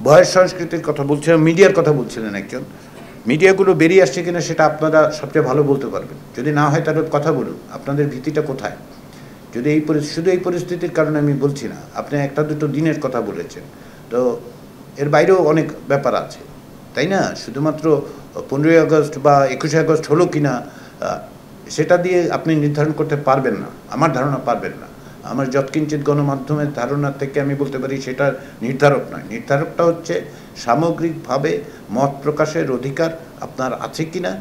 ভয়ের সংস্কৃতির কথা বলছিলেন, মিডিয়ার কথা বলছিলেন একজন। মিডিয়াগুলো বেরিয়ে আসছে কিনা সেটা আপনারা সবচেয়ে ভালো বলতে পারবেন। যদি না হয় তাহলে কথা বলুন, আপনাদের ভীতিটা কোথায়? যদি শুধু এই পরিস্থিতির কারণে আমি বলছি না, আপনি একটা দুটো দিনের কথা বলেছেন, তো এর বাইরেও অনেক ব্যাপার আছে, তাই না? শুধুমাত্র 15ই আগস্ট বা 21শে আগস্ট হলো কিনা সেটা দিয়ে আপনি নির্ধারণ করতে পারবেন না, আমার ধারণা পারবেন না। আমার যৎকিঞ্চিত গণমাধ্যমের ধারণা থেকে আমি বলতে পারি সেটা নির্ধারক নয়। নির্ধারকটা হচ্ছে সামগ্রিকভাবে মত প্রকাশের অধিকার আপনার আছে কিনা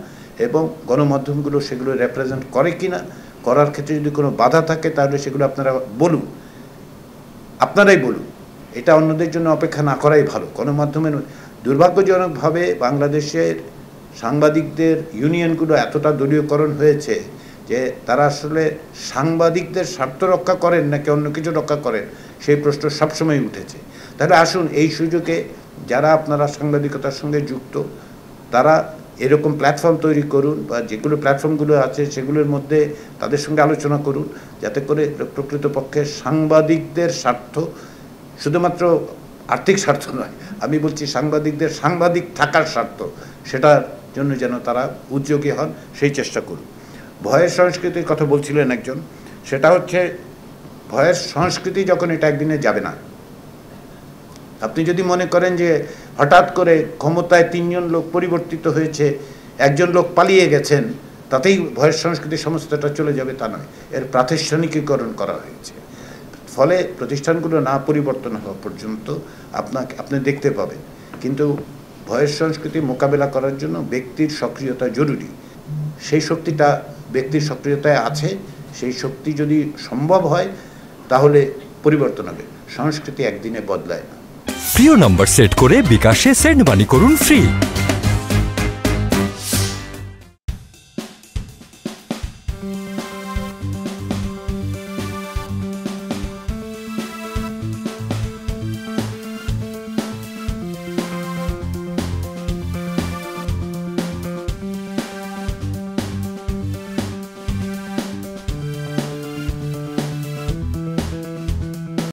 এবং গণমাধ্যমগুলো সেগুলো রেপ্রেজেন্ট করে কিনা। করার ক্ষেত্রে যদি কোনো বাধা থাকে তাহলে সেগুলো আপনারা বলুন, আপনারাই বলুন। এটা অন্যদের জন্য অপেক্ষা না করাই ভালো। গণমাধ্যমের দুর্ভাগ্যজনকভাবে বাংলাদেশের সাংবাদিকদের ইউনিয়নগুলো এতটা দলীয়করণ হয়েছে যে তারা আসলে সাংবাদিকদের স্বার্থ রক্ষা করেন নাকি অন্য কিছু রক্ষা করেন সেই প্রশ্ন সবসময় উঠেছে। তাহলে আসুন এই সুযোগে যারা আপনারা সাংবাদিকতার সঙ্গে যুক্ত তারা এরকম প্ল্যাটফর্ম তৈরি করুন, বা যেগুলো প্ল্যাটফর্মগুলো আছে সেগুলোর মধ্যে তাদের সঙ্গে আলোচনা করুন, যাতে করে প্রকৃতপক্ষে সাংবাদিকদের স্বার্থ, শুধুমাত্র আর্থিক স্বার্থ নয়, আমি বলছি সাংবাদিকদের সাংবাদিক থাকার স্বার্থ, সেটার জন্য যেন তারা উদ্যোগী হন, সেই চেষ্টা করুন। ভয়ের সংস্কৃতির কথা বলছিলেন একজন, সেটা হচ্ছে ভয়ের সংস্কৃতি যখন এটা একদিনে যাবে না। আপনি যদি মনে করেন যে হঠাৎ করে ক্ষমতায় 3 জন লোক পরিবর্তিত হয়েছে, একজন লোক পালিয়ে গেছেন, তাতেই ভয়ের সংস্কৃতি সমস্তটা চলে যাবে তা নয়, এর প্রাতিষ্ঠানিকীকরণ করা হয়েছে। ফলে প্রতিষ্ঠানগুলো না পরিবর্তন হওয়া পর্যন্ত আপনি দেখতে পাবেন। কিন্তু ভয়ের সংস্কৃতি মোকাবেলা করার জন্য ব্যক্তির সক্রিয়তা জরুরি। সেই শক্তিটা ব্যক্তির সক্রিয়তায় আছে, সেই শক্তি যদি সম্ভব হয় তাহলে পরিবর্তন হবে। সংস্কৃতি একদিনে বদলায় না। প্রিয় নাম্বার সেট করে বিকাশে সেন্ড মানি করুন ফ্রি।